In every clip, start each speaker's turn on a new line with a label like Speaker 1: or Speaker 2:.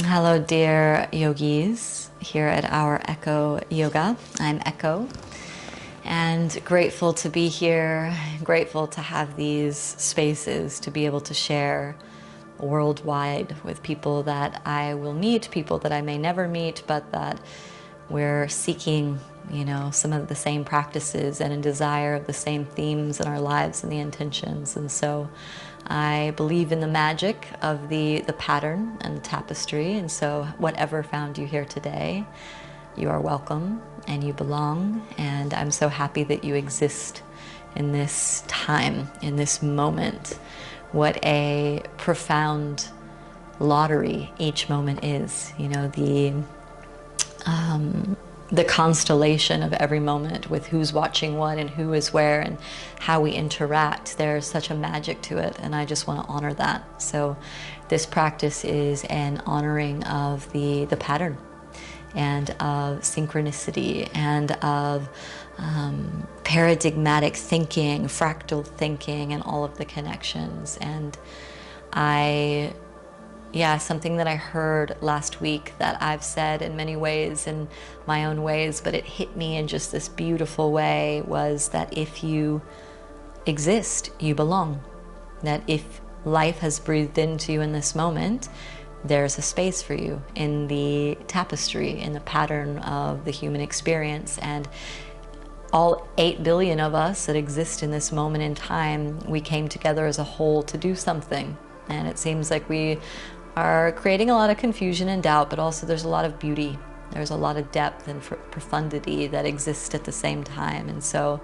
Speaker 1: Hello, dear yogis, here at our Echo Yoga. I'm Echo, and grateful to be here, grateful to have these spaces to be able to share worldwide with people that I will meet, people that I may never meet, but that we're seeking, some of the same practices and a desire of the same themes in our lives and the intentions. And so I believe in the magic of the pattern and the tapestry. And so whatever found you here today, you are welcome and you belong. And I'm so happy that you exist in this time, in this moment. What a profound lottery each moment is. The constellation of every moment with who's watching what and who is where and how we interact. There's such a magic to it, and I just want to honor that. So this practice is an honoring of the pattern and of synchronicity and of paradigmatic thinking, fractal thinking, and all of the connections. And something that I heard last week that I've said in many ways, in my own ways, but it hit me in just this beautiful way, was that if you exist, you belong. That if life has breathed into you in this moment, there's a space for you in the tapestry, in the pattern of the human experience. And all 8 billion of us that exist in this moment in time, we came together as a whole to do something. And it seems like we are creating a lot of confusion and doubt, but also there's a lot of beauty. There's a lot of depth and profundity that exists at the same time. And so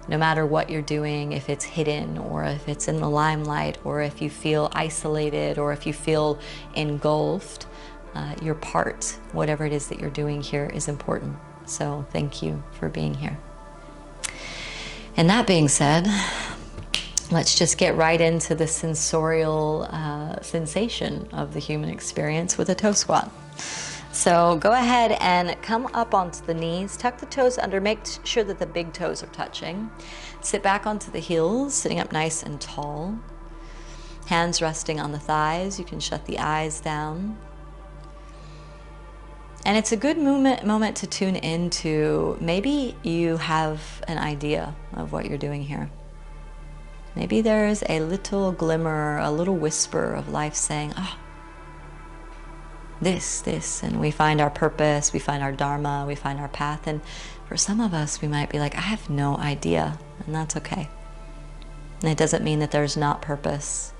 Speaker 1: no matter what you're doing, if it's hidden or if it's in the limelight or if you feel isolated or if you feel engulfed, your part, whatever it is that you're doing here, is important. So thank you for being here. And that being said, let's just get right into the sensorial sensation of the human experience with a toe squat. So go ahead and come up onto the knees, tuck the toes under, make sure that the big toes are touching. Sit back onto the heels, sitting up nice and tall. Hands resting on the thighs. You can shut the eyes down. And it's a good moment to tune into, maybe you have an idea of what you're doing here. Maybe there's a little glimmer, a little whisper of life saying, this, and we find our purpose, we find our dharma, we find our path. And for some of us, we might be like, I have no idea, and that's okay. And it doesn't mean that there's not purpose.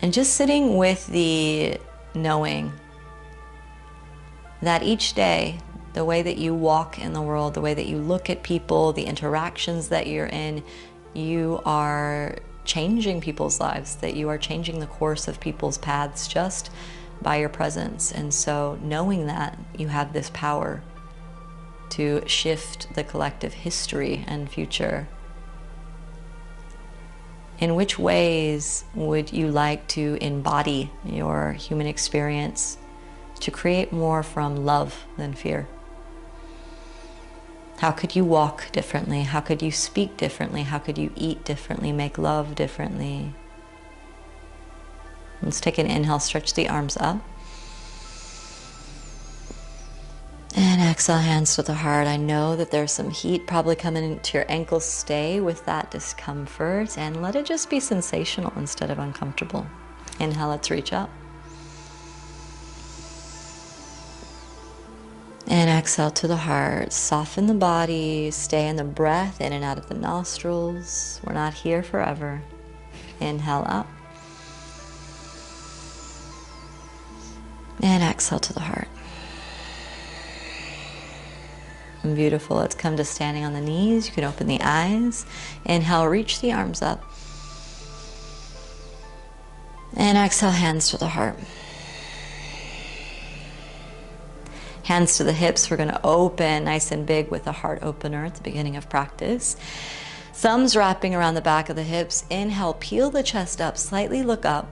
Speaker 1: And just sitting with the knowing that each day, the way that you walk in the world, the way that you look at people, the interactions that you're in, you are changing people's lives, that you are changing the course of people's paths just by your presence. And so knowing that you have this power to shift the collective history and future, in which ways would you like to embody your human experience to create more from love than fear? How could you walk differently? How could you speak differently? How could you eat differently, make love differently? Let's take an inhale, stretch the arms up. And exhale, hands to the heart. I know that there's some heat probably coming into your ankles. Stay with that discomfort and let it just be sensational instead of uncomfortable. Inhale, let's reach up. And exhale to the heart. Soften the body. Stay in the breath, in and out of the nostrils. We're not here forever. Inhale up. And exhale to the heart. Beautiful. Let's come to standing on the knees. You can open the eyes. Inhale, reach the arms up. And exhale, hands to the heart. Hands to the hips. We're going to open nice and big with a heart opener at the beginning of practice. Thumbs wrapping around the back of the hips. Inhale, peel the chest up, slightly look up.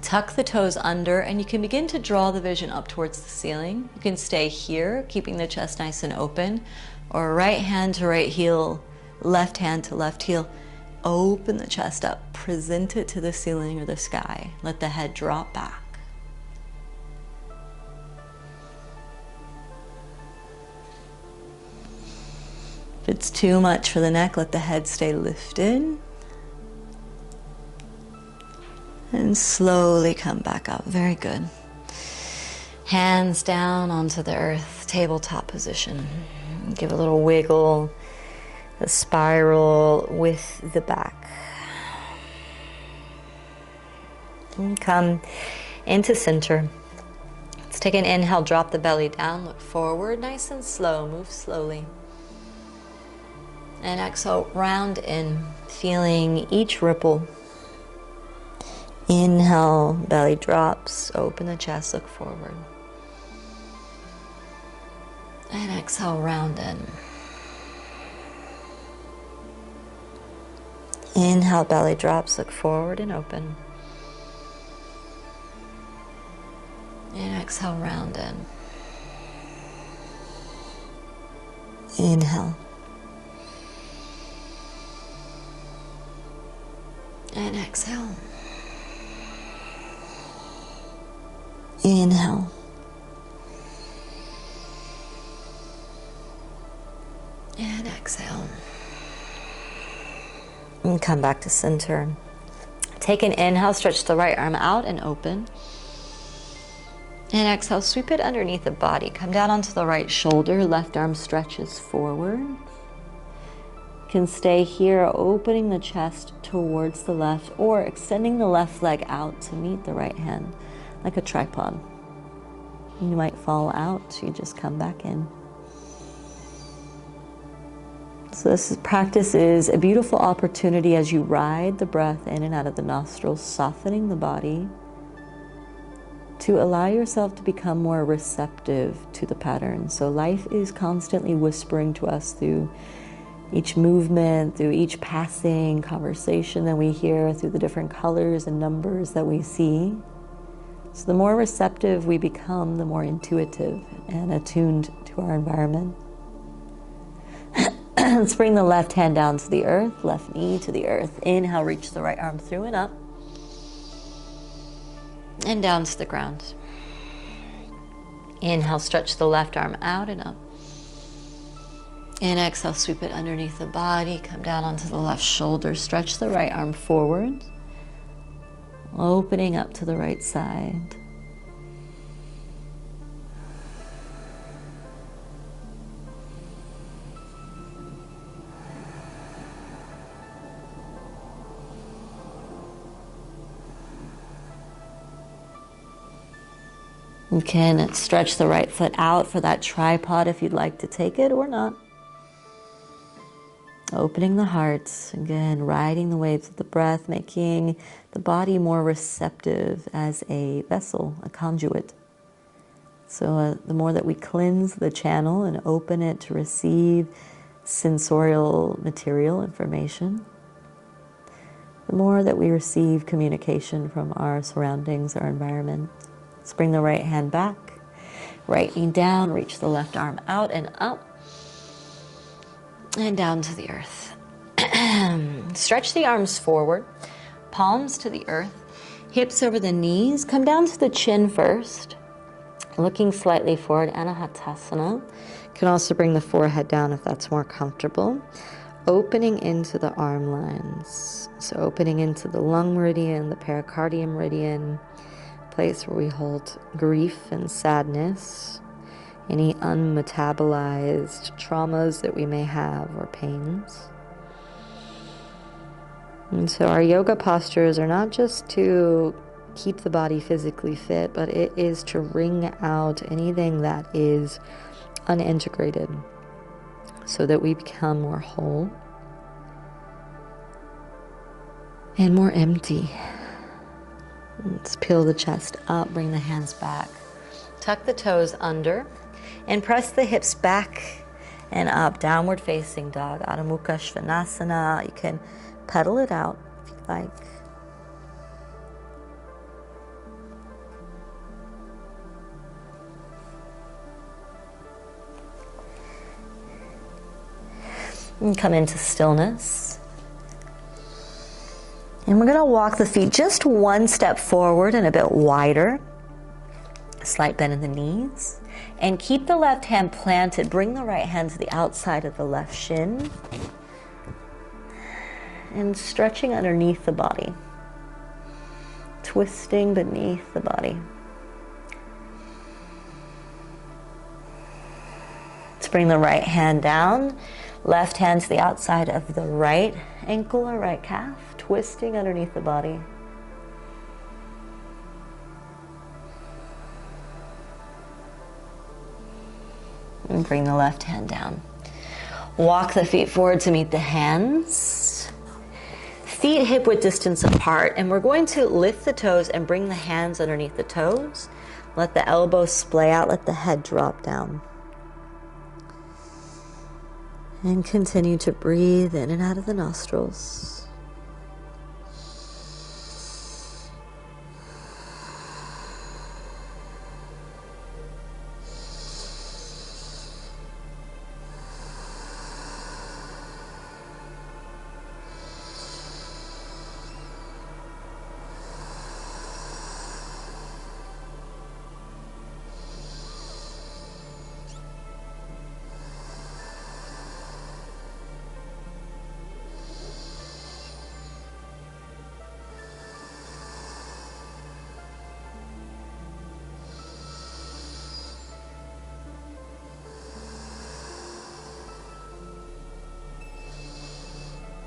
Speaker 1: Tuck the toes under, and you can begin to draw the vision up towards the ceiling. You can stay here, keeping the chest nice and open, or right hand to right heel, left hand to left heel. Open the chest up, present it to the ceiling or the sky. Let the head drop back. If it's too much for the neck, let the head stay lifted. And slowly come back up. Very good. Hands down onto the earth, tabletop position. Give a little wiggle, a spiral with the back. And come into center. Let's take an inhale, drop the belly down, look forward, nice and slow, move slowly. And exhale, round in, feeling each ripple. Inhale, belly drops, open the chest, look forward. And exhale, round in. Inhale, belly drops, look forward and open. And exhale, round in. Inhale. And exhale. Inhale. And exhale. And come back to center. Take an inhale, stretch the right arm out and open. And exhale, sweep it underneath the body. Come down onto the right shoulder, left arm stretches forward. Can stay here, opening the chest towards the left or extending the left leg out to meet the right hand, like a tripod. You might fall out, so you just come back in. So this practice is a beautiful opportunity as you ride the breath in and out of the nostrils, softening the body, to allow yourself to become more receptive to the pattern. So life is constantly whispering to us through each movement, through each passing conversation that we hear, through the different colors and numbers that we see. So the more receptive we become, the more intuitive and attuned to our environment. Let's bring the left hand down to the earth, left knee to the earth. Inhale, reach the right arm through and up. And down to the ground. Inhale, stretch the left arm out and up. And exhale, sweep it underneath the body. Come down onto the left shoulder. Stretch the right arm forward. Opening up to the right side. You can stretch the right foot out for that tripod if you'd like to take it or not. Opening the heart, again, riding the waves of the breath, making the body more receptive as a vessel, a conduit. So the more that we cleanse the channel and open it to receive sensorial material, information, the more that we receive communication from our surroundings, our environment. Let's bring the right hand back, right knee down, reach the left arm out and up, and down to the earth. Stretch the arms forward, palms to the earth, hips over the knees. Come down to the chin first, looking slightly forward, Anahatasana. You can also bring the forehead down if that's more comfortable. Opening into the arm lines. So opening into the lung meridian, the pericardium meridian, place where we hold grief and sadness, any unmetabolized traumas that we may have or pains. And so our yoga postures are not just to keep the body physically fit, but it is to wring out anything that is unintegrated so that we become more whole and more empty. Let's peel the chest up, bring the hands back. Tuck the toes under and press the hips back and up. Downward facing dog, Adho Mukha Svanasana. You can pedal it out if you'd like. And come into stillness. And we're going to walk the feet just one step forward and a bit wider. A slight bend in the knees. And keep the left hand planted. Bring the right hand to the outside of the left shin. And stretching underneath the body. Twisting beneath the body. Let's bring the right hand down. Left hand to the outside of the right ankle or right calf. Twisting underneath the body. And bring the left hand down. Walk the feet forward to meet the hands. Feet hip-width distance apart. And we're going to lift the toes and bring the hands underneath the toes. Let the elbows splay out. Let the head drop down. And continue to breathe in and out of the nostrils.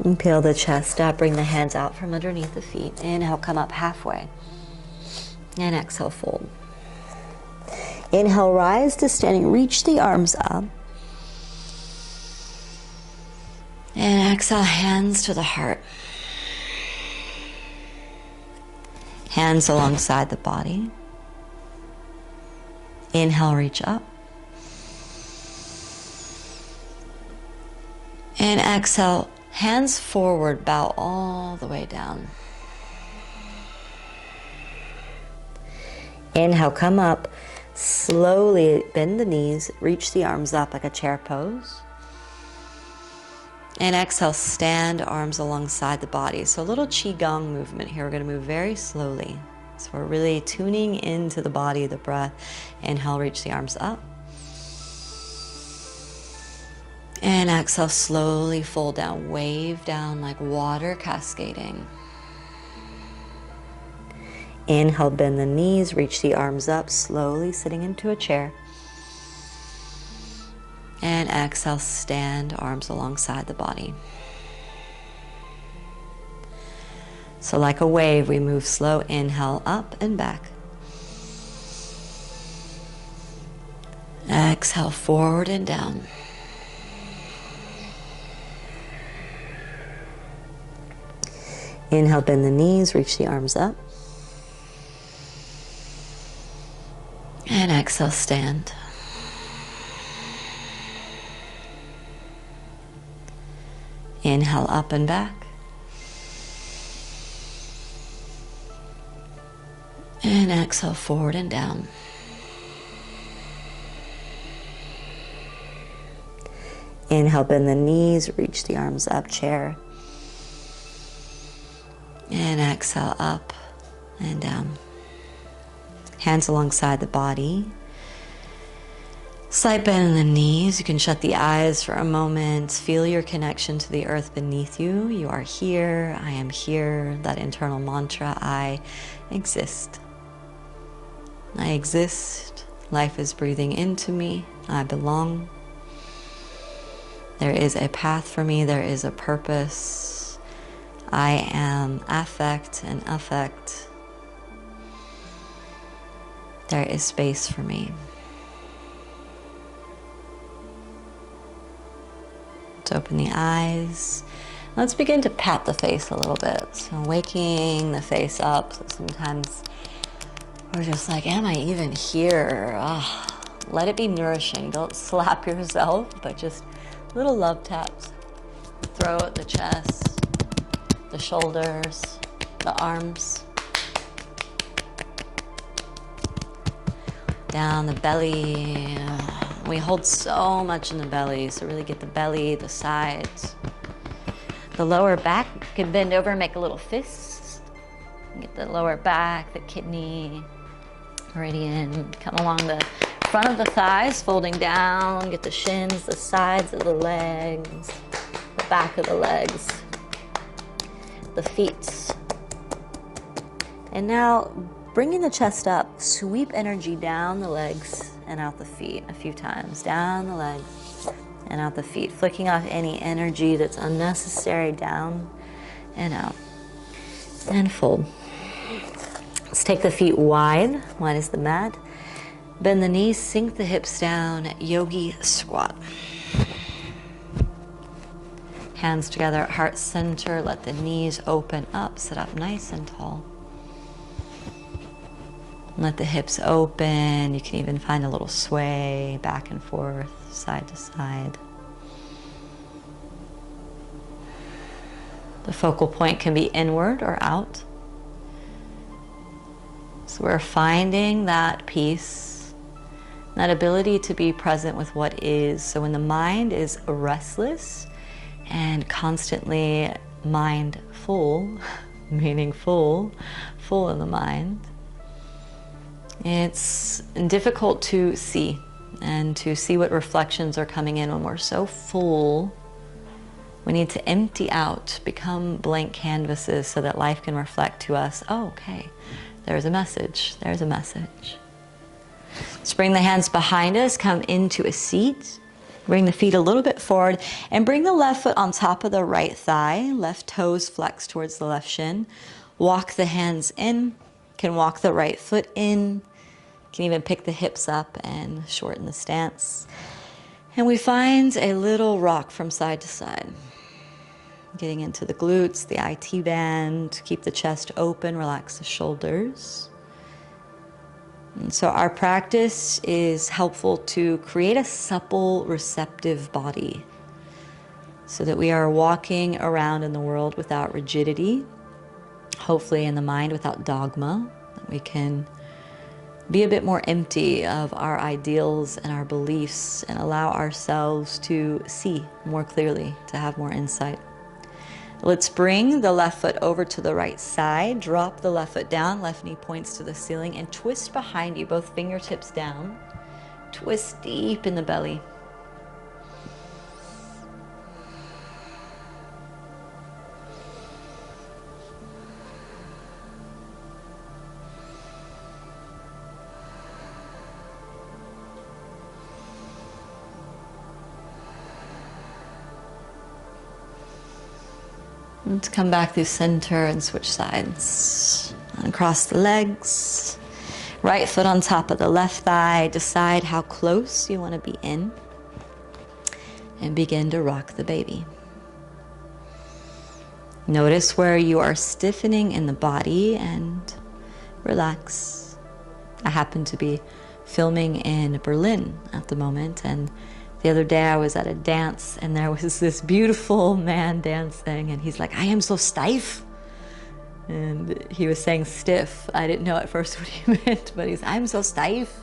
Speaker 1: And peel the chest up, bring the hands out from underneath the feet. Inhale, come up halfway. And exhale, fold. Inhale, rise to standing, reach the arms up. And exhale, hands to the heart. Hands alongside the body. Inhale, reach up. And exhale, hands forward, bow all the way down. Inhale, come up. Slowly bend the knees, reach the arms up like a chair pose. And exhale, stand, arms alongside the body. So a little qigong movement here. We're going to move very slowly. So we're really tuning into the body, the breath. Inhale, reach the arms up. And exhale, slowly fold down, wave down like water cascading. Inhale, bend the knees, reach the arms up, slowly sitting into a chair. And exhale, stand, arms alongside the body. So like a wave, we move slow. Inhale, up and back. Exhale, forward and down. Inhale, bend the knees, reach the arms up. And exhale, stand. Inhale, up and back. And exhale, forward and down. Inhale, bend the knees, reach the arms up, chair. And exhale, up and down. Hands alongside the body. Slight bend in the knees. You can shut the eyes for a moment. Feel your connection to the earth beneath you. You are here. I am here. That internal mantra, I exist. I exist. Life is breathing into me. I belong. There is a path for me. There is a purpose. I am affect and affect. There is space for me. Let's open the eyes. Let's begin to pat the face a little bit. So waking the face up. So sometimes we're just like, am I even here? Let it be nourishing. Don't slap yourself, but just little love taps. Throat, the chest, the shoulders, the arms. Down the belly. We hold so much in the belly, so really get the belly, the sides. The lower back, you can bend over and make a little fist. Get the lower back, the kidney, meridian. Come along the front of the thighs folding down. Get the shins, the sides of the legs, the back of the legs, the feet. And now bringing the chest up, sweep energy down the legs and out the feet a few times. Down the legs and out the feet. Flicking off any energy that's unnecessary, down and out. And fold. Let's take the feet wide as the mat. Bend the knees, sink the hips down, Yogi squat. Hands together at heart center, let the knees open up, sit up nice and tall. Let the hips open. You can even find a little sway back and forth, side to side. The focal point can be inward or out. So we're finding that peace, that ability to be present with what is. So when the mind is restless and constantly mindful, meaning full in the mind, it's difficult to see and to see what reflections are coming in when we're so full. We need to empty out, become blank canvases so that life can reflect to us. Oh, okay, there's a message, there's a message. Let's bring the hands behind us, come into a seat. Bring the feet a little bit forward and bring the left foot on top of the right thigh. Left toes flex towards the left shin. Walk the hands in. Can walk the right foot in. Can even pick the hips up and shorten the stance. And we find a little rock from side to side. Getting into the glutes, the IT band. Keep the chest open, relax the shoulders. And so our practice is helpful to create a supple, receptive body so that we are walking around in the world without rigidity, hopefully in the mind without dogma, that we can be a bit more empty of our ideals and our beliefs and allow ourselves to see more clearly, to have more insight. Let's bring the left foot over to the right side, drop the left foot down, left knee points to the ceiling, and twist behind you, both fingertips down. Twist deep in the belly. Let's come back through center and switch sides. And across the legs. Right foot on top of the left thigh. Decide how close you want to be in. And begin to rock the baby. Notice where you are stiffening in the body and relax. I happen to be filming in Berlin at the moment, and the other day I was at a dance and there was this beautiful man dancing and he's like, I am so stiff. And he was saying stiff. I didn't know at first what he meant, but I'm so stiff.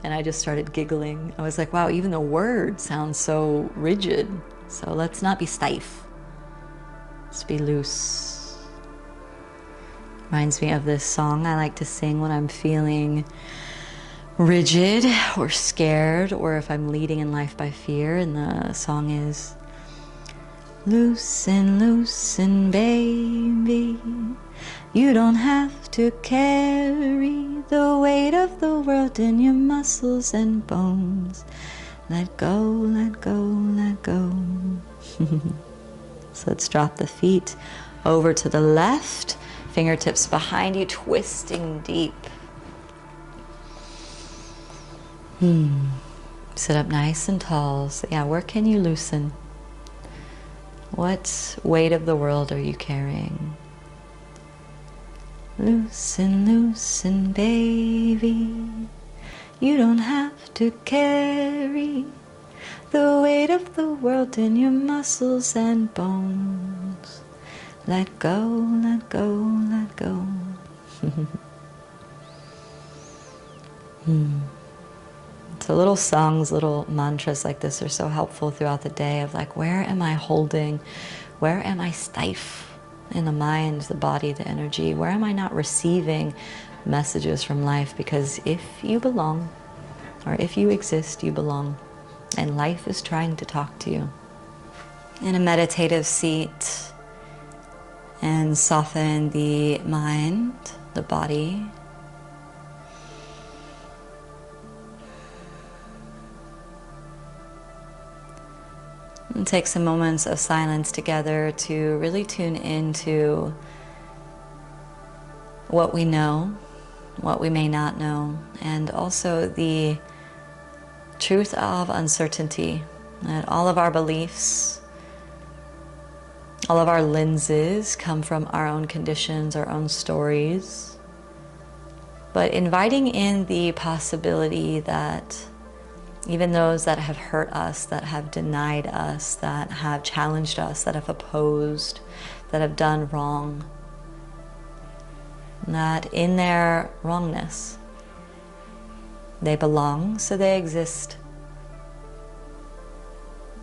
Speaker 1: And I just started giggling. I was like, wow, even the word sounds so rigid. So let's not be stiff. Let's be loose. Reminds me of this song I like to sing when I'm feeling rigid or scared, or if I'm leading in life by fear. And the song is, loosen, loosen, baby. You don't have to carry the weight of the world in your muscles and bones. Let go, let go, let go. So let's drop the feet over to the left. Fingertips behind you, twisting deep. Sit up nice and tall. So yeah, where can you loosen? What weight of the world are you carrying? Loosen, loosen, baby. You don't have to carry the weight of the world in your muscles and bones. Let go, let go, let go. So little songs, little mantras like this are so helpful throughout the day of like, where am I holding? Where am I stiff in the mind, the body, the energy? Where am I not receiving messages from life? Because if you belong, or if you exist, you belong. And life is trying to talk to you. In a meditative seat, and soften the mind, the body. And take some moments of silence together to really tune into what we know, what we may not know, and also the truth of uncertainty, that all of our beliefs, all of our lenses come from our own conditions, our own stories, but inviting in the possibility that even those that have hurt us, that have denied us, that have challenged us, that have opposed, that have done wrong, that in their wrongness, they belong, so they exist.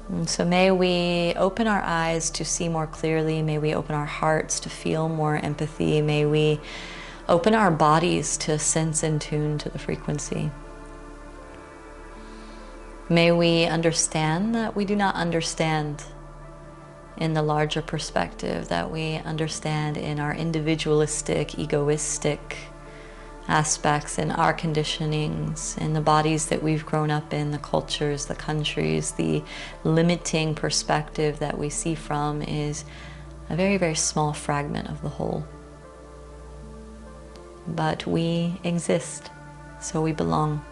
Speaker 1: And so may we open our eyes to see more clearly. May we open our hearts to feel more empathy. May we open our bodies to sense and tune to the frequency. May we understand that we do not understand in the larger perspective, that we understand in our individualistic, egoistic aspects, in our conditionings, in the bodies that we've grown up in, the cultures, the countries. The limiting perspective that we see from is a very, very small fragment of the whole. But we exist, so we belong.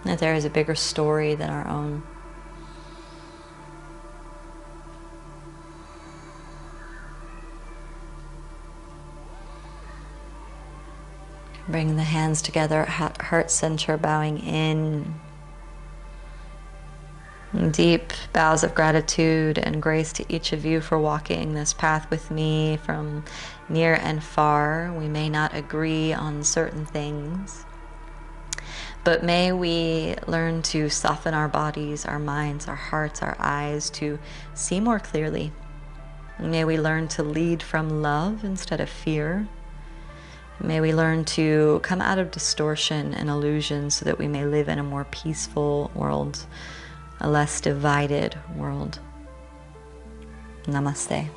Speaker 1: That there is a bigger story than our own. Bring the hands together at heart center, bowing in. Deep bows of gratitude and grace to each of you for walking this path with me from near and far. We may not agree on certain things, but may we learn to soften our bodies, our minds, our hearts, our eyes to see more clearly. May we learn to lead from love instead of fear. May we learn to come out of distortion and illusion so that we may live in a more peaceful world, a less divided world. Namaste.